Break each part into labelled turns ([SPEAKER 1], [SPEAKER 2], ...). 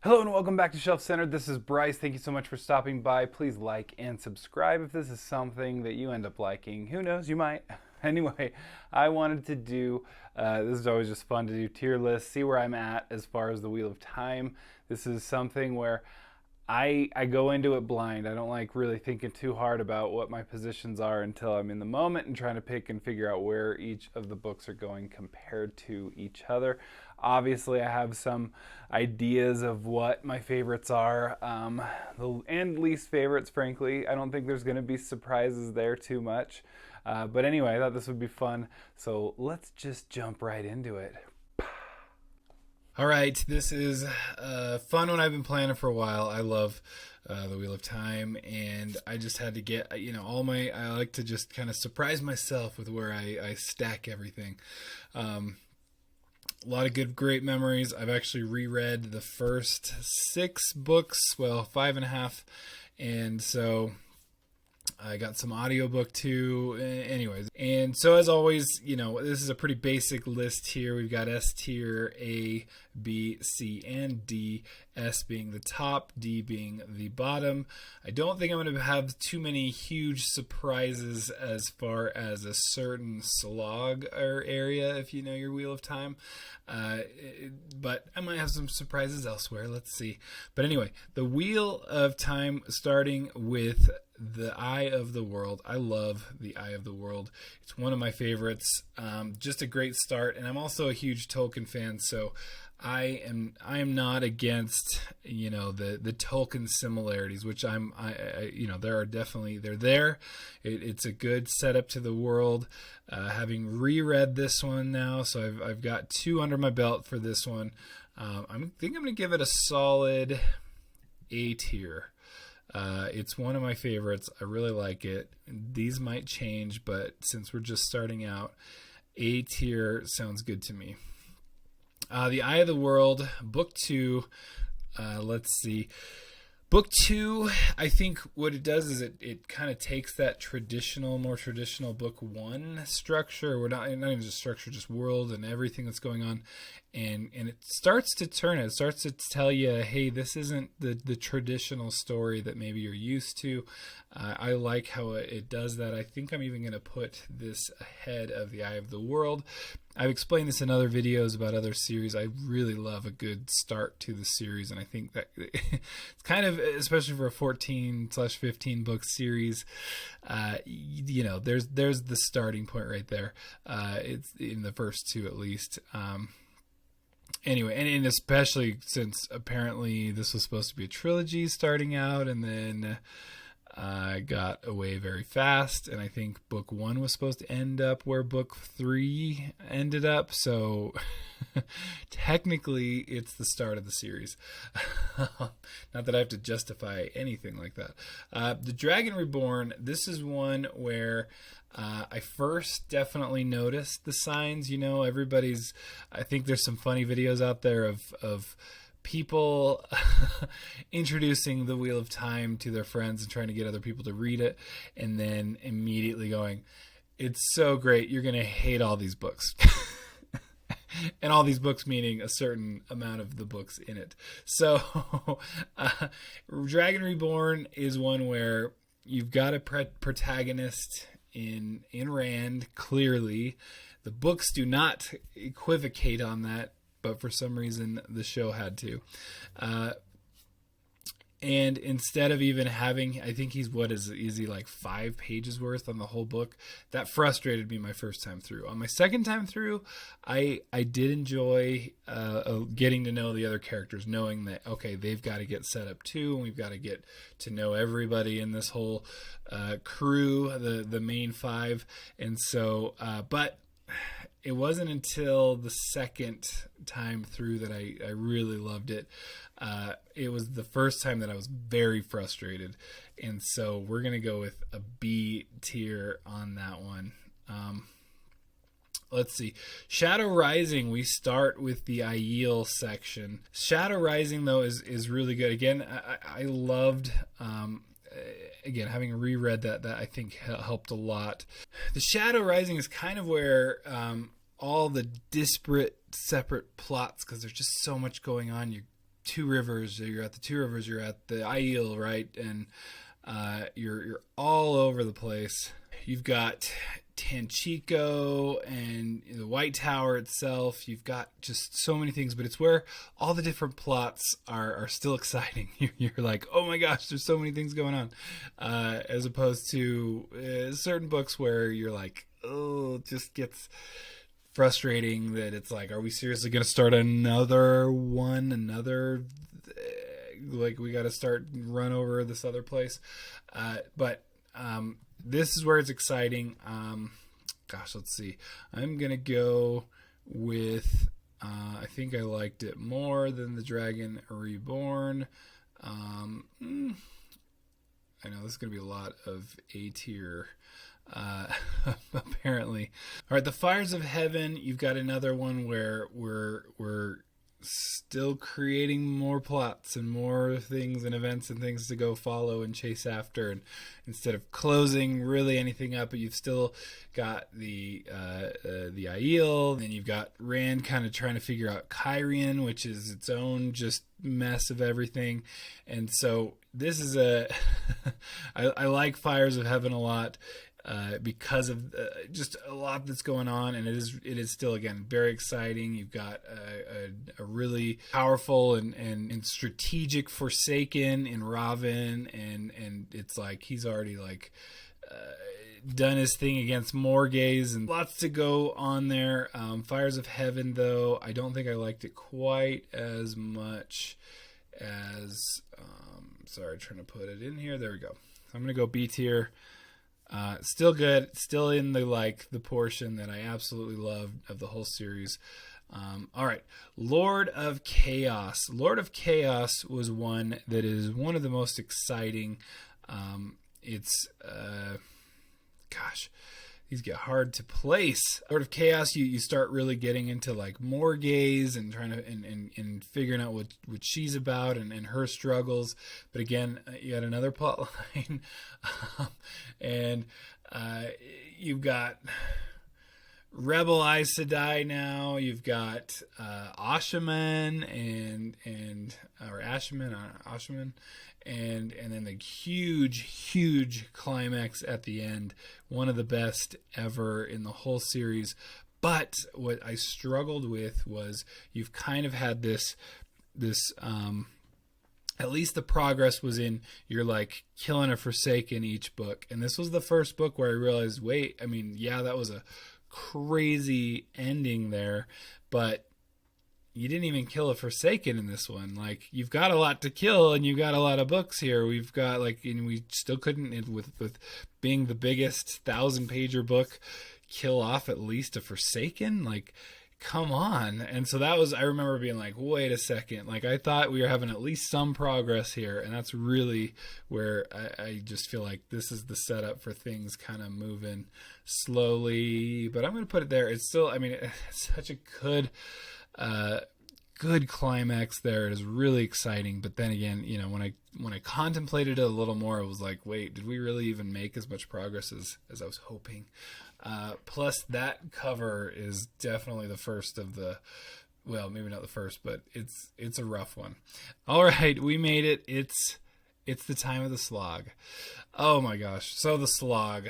[SPEAKER 1] Hello and welcome back to Shelf Centered. This is Bryce. Thank you so much for stopping by. Please like and subscribe if this is something that you end up liking. Who knows, you might. Anyway, I wanted to do, this is always just fun to do tier lists, see where I'm at as far as the Wheel of Time. This is something where I go into it blind. I don't like really thinking too hard about what my positions are until I'm in the moment and trying to pick and figure out where each of the books are going compared to each other. Obviously, I have some ideas of what my favorites are and least favorites, frankly. I don't think there's going to be surprises there too much. But anyway, I thought this would be fun. So let's just jump right into it. All right, this is a fun one I've been planning for a while. I love the Wheel of Time, and I just had to get, I like to just kind of surprise myself with where I stack everything. A lot of great memories. I've actually reread the first 6 books, well, 5.5, and so I got some audiobook too. Anyways, and so as always, this is a pretty basic list here. We've got S tier, A, B, C, and D. S being the top, D being the bottom. I don't think I'm going to have too many huge surprises as far as a certain slog or area, if you know your Wheel of Time. But I might have some surprises elsewhere. Let's see. But anyway, the Wheel of Time, starting with The Eye of the World. I love The Eye of the World. It's one of my favorites. Just a great start, and I'm also a huge Tolkien fan, so I am not against the Tolkien similarities, which there are definitely they're there. It's a good setup to the world. Having reread this one now, so I've got 2 under my belt for this one. I think I'm going to give it a solid A tier. It's one of my favorites. I really like it. These might change, but since we're just starting out, A tier sounds good to me. The Eye of the World, Book 2. Let's see. Book 2, I think what it does is it kind of takes that more traditional Book 1 structure. We're not even just structure, just world and everything that's going on. And it starts to turn it. It starts to tell you, hey, this isn't the traditional story that maybe you're used to. I like how it does that. I think I'm even going to put this ahead of The Eye of the World. I've explained this in other videos about other series. I really love a good start to the series, and I think that it's kind of, especially for a 14/15 book series, there's the starting point right there. It's in the first 2 at least. Anyway, and especially since apparently this was supposed to be a trilogy starting out, and then I got away very fast, and I think Book 1 was supposed to end up where Book 3 ended up, so technically it's the start of the series. Not that I have to justify anything like that. The Dragon Reborn, this is one where I first definitely noticed the signs. I think there's some funny videos out there of people introducing the Wheel of Time to their friends and trying to get other people to read it, and then immediately going, it's so great, you're going to hate all these books. And all these books meaning a certain amount of the books in it. So Dragon Reborn is one where you've got a protagonist in Rand, clearly. The books do not equivocate on that, but for some reason the show had to. And instead of even having, I think is he like 5 pages worth on the whole book? That frustrated me my first time through. On my second time through, I did enjoy getting to know the other characters, knowing that, okay, they've got to get set up too, and we've got to get to know everybody in this whole crew, the main 5. And so, but it wasn't until the second time through that I really loved it. It was the first time that I was very frustrated. And so we're going to go with a B tier on that one. Let's see. Shadow Rising, we start with the Aiel section. Shadow Rising, though, is really good. Again, I loved... Again, having reread that I think helped a lot. The Shadow Rising is kind of where all the disparate, separate plots, because there's just so much going on, two rivers. You're at the two rivers. You're at the Aiel, right? And you're all over the place. You've got Tanchico and the White Tower itself. You've got just so many things, but it's where all the different plots are still exciting. You're like, oh my gosh, there's so many things going on, as opposed to certain books where you're like, oh, it just gets frustrating that it's like, are we seriously going to start another one, like we got to start run over this other place, but this is where it's exciting. Let's see. I'm going to go with, I think I liked it more than The Dragon Reborn. I know this is going to be a lot of A tier, apparently. All right, The Fires of Heaven. You've got another one where we're still creating more plots and more things and events and things to go follow and chase after, and instead of closing really anything up, but you've still got the Aiel, and you've got Rand kind of trying to figure out Kyrian, which is its own just mess of everything. And so this is I like Fires of Heaven a lot. Because of just a lot that's going on, and it is still, again, very exciting. You've got a really powerful and strategic Forsaken in Ravin, and it's like he's already like done his thing against Morgaze, and lots to go on there. Fires of Heaven, though, I don't think I liked it quite as much as trying to put it in here. There we go. I'm gonna go B tier. Still good, still in the portion that I absolutely love of the whole series. All right, Lord of Chaos. Lord of Chaos was one that is one of the most exciting. It's these get hard to place. Lord of Chaos, you start really getting into like Morgaze and trying to and figuring out what she's about and her struggles. But again, you got another plot line, and you've got Rebel Aes Sedai now. You've got Ashaman Ashaman. And then the huge climax at the end, one of the best ever in the whole series. But what I struggled with was you've kind of had this at least the progress was in you're like killing a Forsaken each book. And this was the first book where I realized, that was a crazy ending there, but you didn't even kill a Forsaken in this one. Like, you've got a lot to kill, and you've got a lot of books here. We've got and we still couldn't, with being the biggest 1,000-pager book, kill off at least a Forsaken. Like, come on. And so that was, I remember being like, wait a second. Like, I thought we were having at least some progress here, and that's really where I just feel like this is the setup for things kind of moving slowly. But I'm going to put it there. It's still, it's such a good climax there. It is really exciting. But then again, when I contemplated it a little more, it was like, wait, did we really even make as much progress as I was hoping? Plus that cover is definitely the first of the, well, maybe not the first, but it's a rough one. All right, we made it. It's the time of the slog. Oh my gosh. So the slog,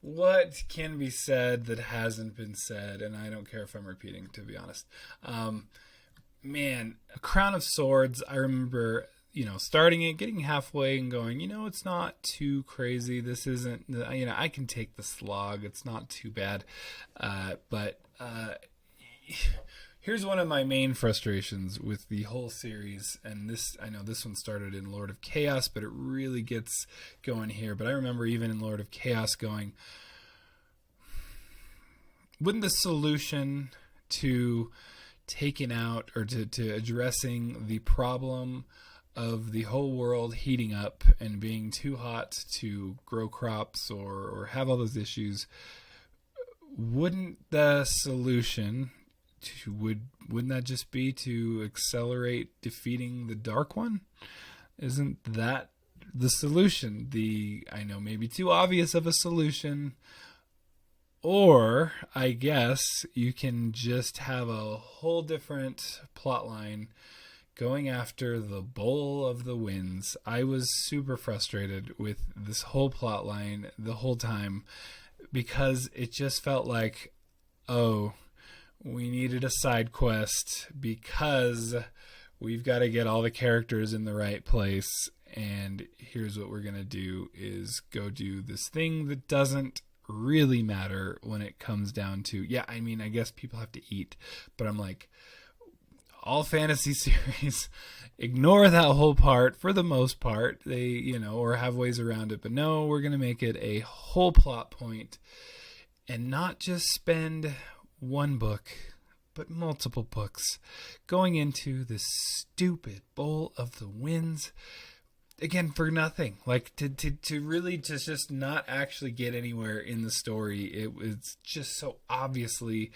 [SPEAKER 1] what can be said that hasn't been said? And I don't care if I'm repeating, to be honest. Man, A Crown of Swords, I remember, starting it, getting halfway and going, it's not too crazy. This isn't, I can take the slog. It's not too bad. But here's one of my main frustrations with the whole series. And I know this one started in Lord of Chaos, but it really gets going here. But I remember even in Lord of Chaos going, wouldn't the solution to taking out or to addressing the problem of the whole world heating up and being too hot to grow crops or have all those issues, wouldn't the solution wouldn't that just be to accelerate defeating the Dark One? Isn't that the solution? I know maybe too obvious of a solution, Or, I guess, you can just have a whole different plot line going after the Bowl of the Winds. I was super frustrated with this whole plot line the whole time because it just felt like, oh, we needed a side quest because we've got to get all the characters in the right place. And here's what we're going to do is go do this thing that doesn't really matter when it comes down to, yeah, I mean, I guess people have to eat, but I'm like, all fantasy series ignore that whole part for the most part. They, you know, or have ways around it, but no, we're going to make it a whole plot point and not just spend one book, but multiple books going into this stupid Bowl of the Winds. Again, for nothing. Like, to really just not actually get anywhere in the story. It was just so obviously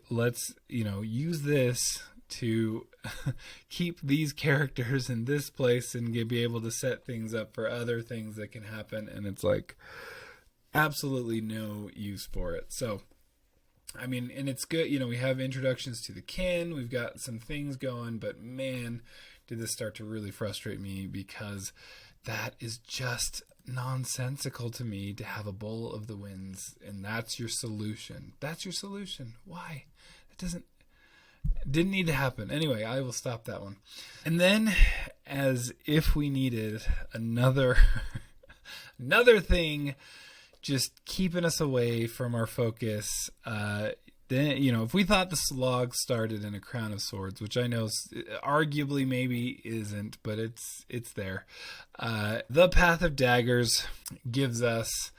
[SPEAKER 1] let's, you know, use this to keep these characters in this place and be able to set things up for other things that can happen. And it's like absolutely no use for it. So, I mean, and it's good, you know, we have introductions to the kin, we've got some things going, but man, did this start to really frustrate me because that is just nonsensical to me to have a Bowl of the Winds and that's your solution. That's your solution. Why? It didn't need to happen. Anyway, I will stop that one. And then, as if we needed another thing just keeping us away from our focus, then, you know, if we thought the slog started in A Crown of Swords, which I know arguably maybe isn't, but it's there. The Path of Daggers gives us,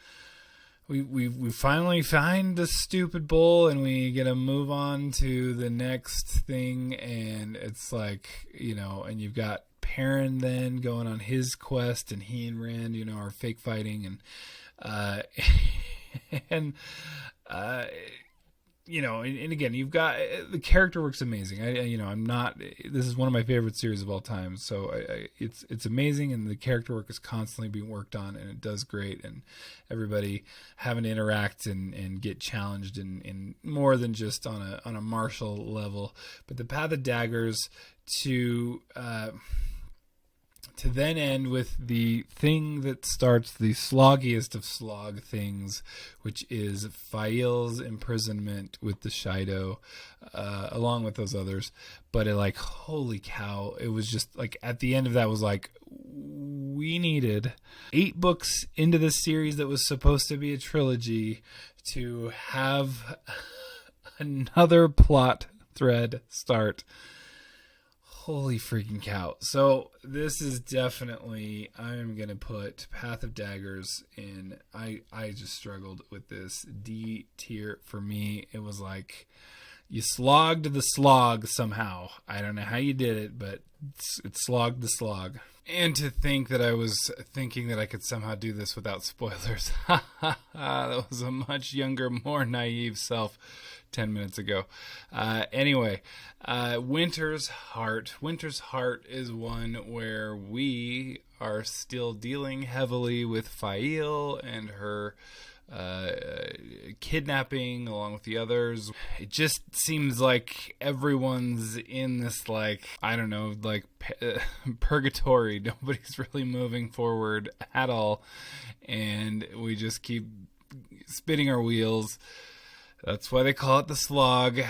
[SPEAKER 1] we finally find the stupid bull and we get to move on to the next thing. And it's like, you know, and you've got Perrin then going on his quest and he and Rand, you know, are fake fighting and you know, and again, you've got the character work's amazing. This is one of my favorite series of all time. So it's amazing, and the character work is constantly being worked on, and it does great. And everybody having to interact and get challenged in more than just on a martial level. But the Path of Daggers to then end with the thing that starts the sloggiest of slog things, which is Fael's imprisonment with the Shido, along with those others. But holy cow, it was just like at the end of that was like, we needed 8 books into this series that was supposed to be a trilogy to have another plot thread start. Holy freaking cow. So this is definitely, I'm going to put Path of Daggers in. I just struggled with this. D tier for me. It was like you slogged the slog somehow. I don't know how you did it, but it slogged the slog. And to think that I was thinking that I could somehow do this without spoilers. That was a much younger, more naive self 10 minutes ago. Anyway, Winter's Heart. Winter's Heart is one where we are still dealing heavily with Fael and her kidnapping along with the others. It just seems like everyone's in this purgatory. Nobody's really moving forward at all, and we just keep spinning our wheels. That's why they call it the slog.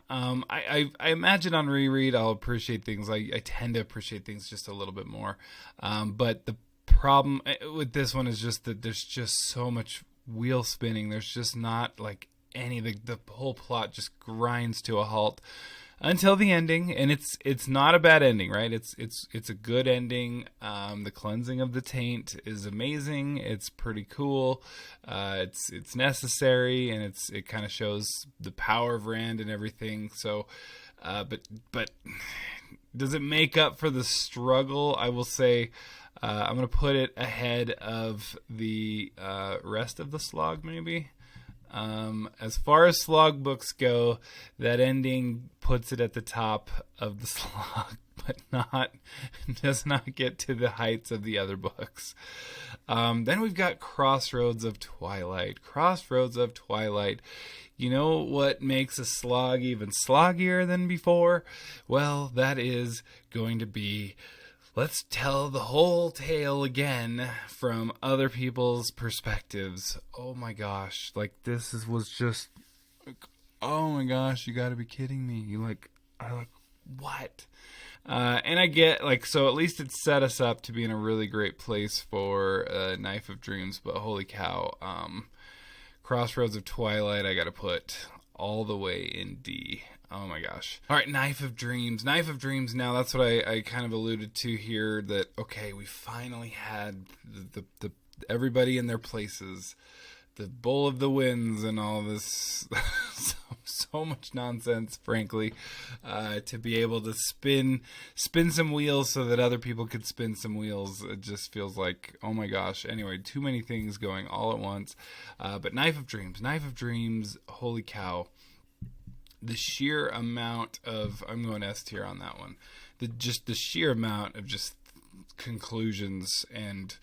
[SPEAKER 1] I imagine on reread I'll appreciate things. I tend to appreciate things just a little bit more. But the problem with this one is just that there's just so much wheel spinning. There's just not like the whole plot just grinds to a halt until the ending, and it's not a bad ending, right? It's a good ending. The cleansing of the taint is amazing. It's pretty cool. It's necessary, and it kind of shows the power of Rand and everything. So, but does it make up for the struggle? I will say, I'm going to put it ahead of the rest of the slog, maybe. As far as slog books go, that ending puts it at the top of the slog, but does not get to the heights of the other books. Then we've got Crossroads of Twilight. Crossroads of Twilight. You know what makes a slog even sloggier than before? Well, that is going to be, let's tell the whole tale again from other people's perspectives. Oh my gosh, like was just, oh my gosh, you gotta be kidding me. What? And I get, so at least it set us up to be in a really great place for Knife of Dreams, but holy cow, Crossroads of Twilight, I gotta put all the way in D. Oh my gosh. All right, Knife of Dreams. Knife of Dreams, now that's what I kind of alluded to here, that, okay, we finally had the everybody in their places, the Bowl of the Winds and all this, so much nonsense, frankly, to be able to spin some wheels so that other people could spin some wheels. It just feels like, oh my gosh. Anyway, too many things going all at once. But Knife of Dreams, holy cow. The sheer amount of, I'm going S tier on that one. The sheer amount of just conclusions and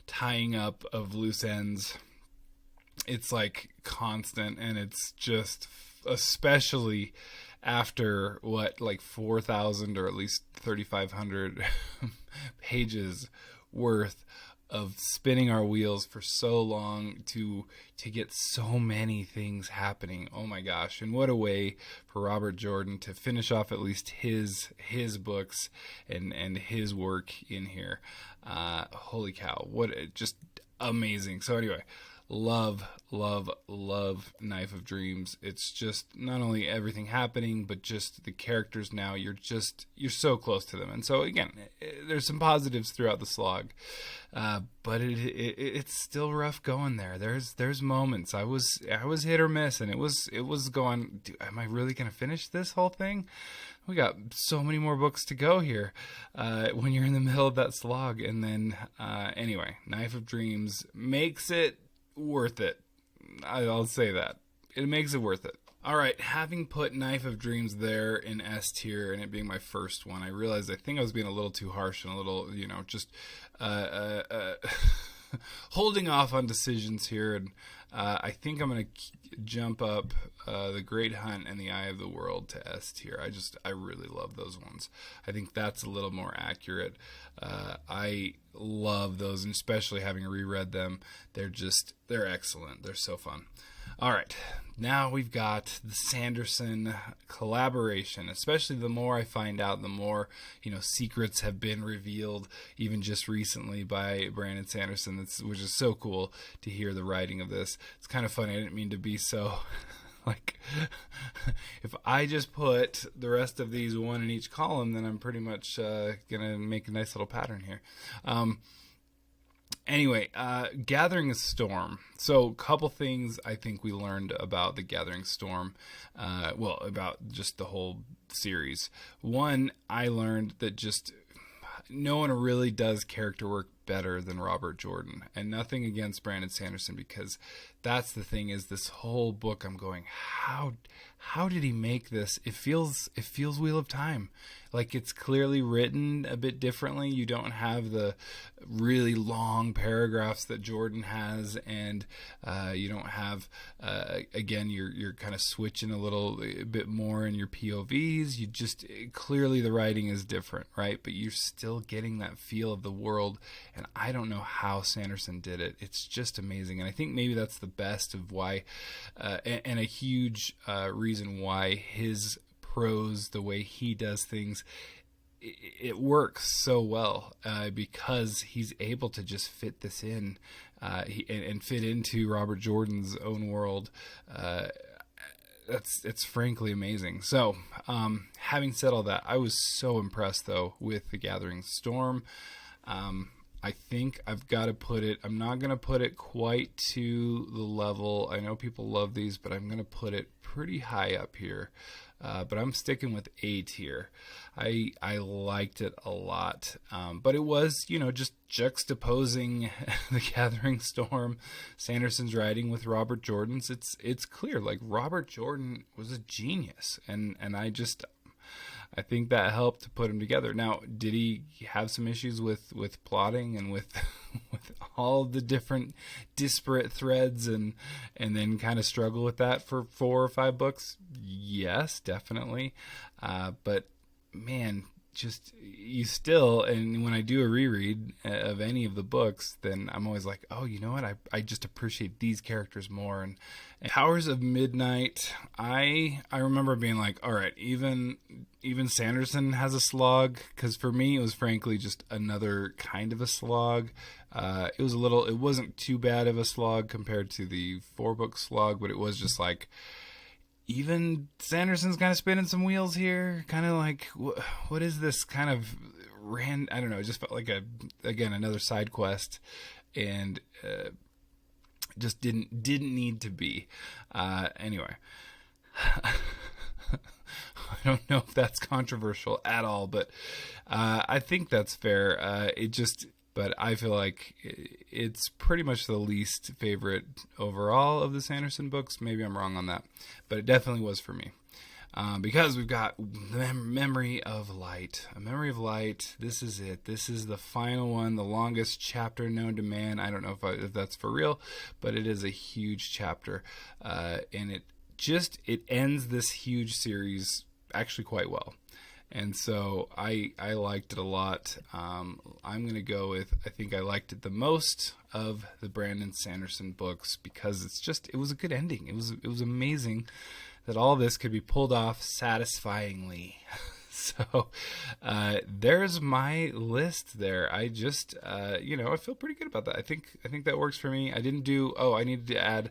[SPEAKER 1] tying up of loose ends. It's like constant, and it's just, especially after 4,000 or at least 3,500 pages worth of spinning our wheels for so long to get so many things happening. Oh my gosh. And what a way for Robert Jordan to finish off at least his books and his work in here. Holy cow. What just amazing. So anyway, love Knife of Dreams. It's just not only everything happening, but just the characters now. You're so close to them. And so again, there's some positives throughout the slog, but it's still rough going there. There's moments I was hit or miss, and it was going, am I really going to finish this whole thing? We got so many more books to go here when you're in the middle of that slog. And then anyway, Knife of Dreams makes it worth it. I'll say that. It makes it worth it. All right, having put Knife of Dreams there in S tier and it being my first one, I realized I think I was being a little too harsh and a little, just holding off on decisions here. And I think I'm going to jump up The Great Hunt and The Eye of the World to S tier. I really love those ones. I think that's a little more accurate. I love those, and especially having reread them, they're excellent. They're so fun. All right, now we've got the Sanderson collaboration. Especially the more I find out, the more secrets have been revealed, even just recently by Brandon Sanderson. Which is so cool to hear the writing of this. It's kind of funny. I didn't mean to be so if I just put the rest of these one in each column, then I'm pretty much gonna make a nice little pattern here. Anyway, Gathering a Storm. So a couple things I think we learned about the Gathering Storm, about just the whole series. One, I learned that just no one really does character work better than Robert Jordan, and nothing against Brandon Sanderson, because that's the thing, is this whole book I'm going, how did he make this? It feels Wheel of Time. Like, it's clearly written a bit differently. You don't have the really long paragraphs that Jordan has, and you don't have again, you're kind of switching a little bit more in your POVs. You just, clearly the writing is different, right? But you're still getting that feel of the world, and I don't know how Sanderson did it. It's just amazing, and I think maybe that's the best of why, and a huge reason why his prose, the way he does things, it works so well, because he's able to just fit this in and fit into Robert Jordan's own world. It's frankly amazing. So, having said all that, I was so impressed though with The Gathering Storm. I think I've got to put it, I'm not going to put it quite to the level, I know people love these, but I'm going to put it pretty high up here. but I'm sticking with 8 here. I liked it a lot, but it was, just juxtaposing the Gathering Storm, Sanderson's writing with Robert Jordan's. It's clear, like, Robert Jordan was a genius, and I think that helped to put him together. Now, did he have some issues with plotting and with with all the different disparate threads and then kind of struggle with that for 4 or 5 books? Yes, definitely. But man, just you still, and when I do a reread of any of the books, then I'm always like, oh, you know what? I just appreciate these characters more. And Powers of Midnight, I remember being like, all right, even Sanderson has a slog, because for me it was frankly just another kind of a slog. It wasn't too bad of a slog compared to the 4-book slog, but it was just like, even Sanderson's kind of spinning some wheels here, kind of like, what is this kind of I don't know, it just felt like another side quest, and just didn't need to be. Anyway, I don't know if that's controversial at all, but I think that's fair. But I feel like it's pretty much the least favorite overall of the Sanderson books. Maybe I'm wrong on that, but it definitely was for me. Because we've got Memory of Light. A Memory of Light, this is it. This is the final one, the longest chapter known to man. I don't know if that's for real, but it is a huge chapter. And it ends this huge series actually quite well. And so I liked it a lot. I'm going to go with, I think I liked it the most of the Brandon Sanderson books, because it was a good ending. It was amazing that all this could be pulled off satisfyingly. So there's my list there. I just, I feel pretty good about that. I think that works for me. I needed to add,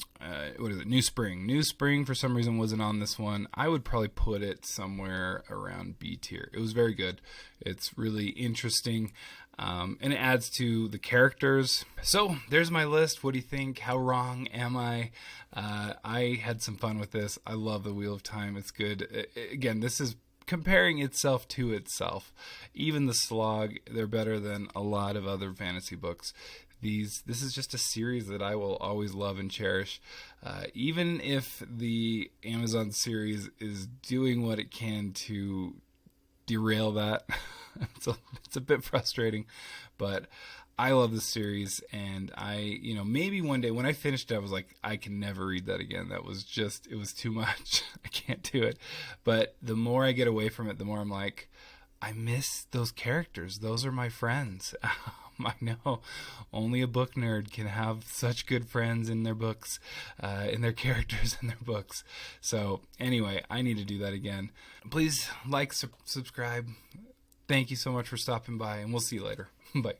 [SPEAKER 1] New Spring. New Spring, for some reason, wasn't on this one. I would probably put it somewhere around B tier. It was very good. It's really interesting. And it adds to the characters. So there's my list. What do you think? How wrong am I? I had some fun with this. I love the Wheel of Time. It's good. Again, this is comparing itself to itself. Even the slog, they're better than a lot of other fantasy books. This is just a series that I will always love and cherish. Even if the Amazon series is doing what it can to derail that, it's a bit frustrating, but I love this series, and maybe one day when I finished it, I was like, I can never read that again. It was too much. I can't do it. But the more I get away from it, the more I'm like, I miss those characters. Those are my friends. I know only a book nerd can have such good friends in their books, in their characters in their books. So anyway, I need to do that again. Please like, subscribe. Thank you so much for stopping by, and we'll see you later. Bye.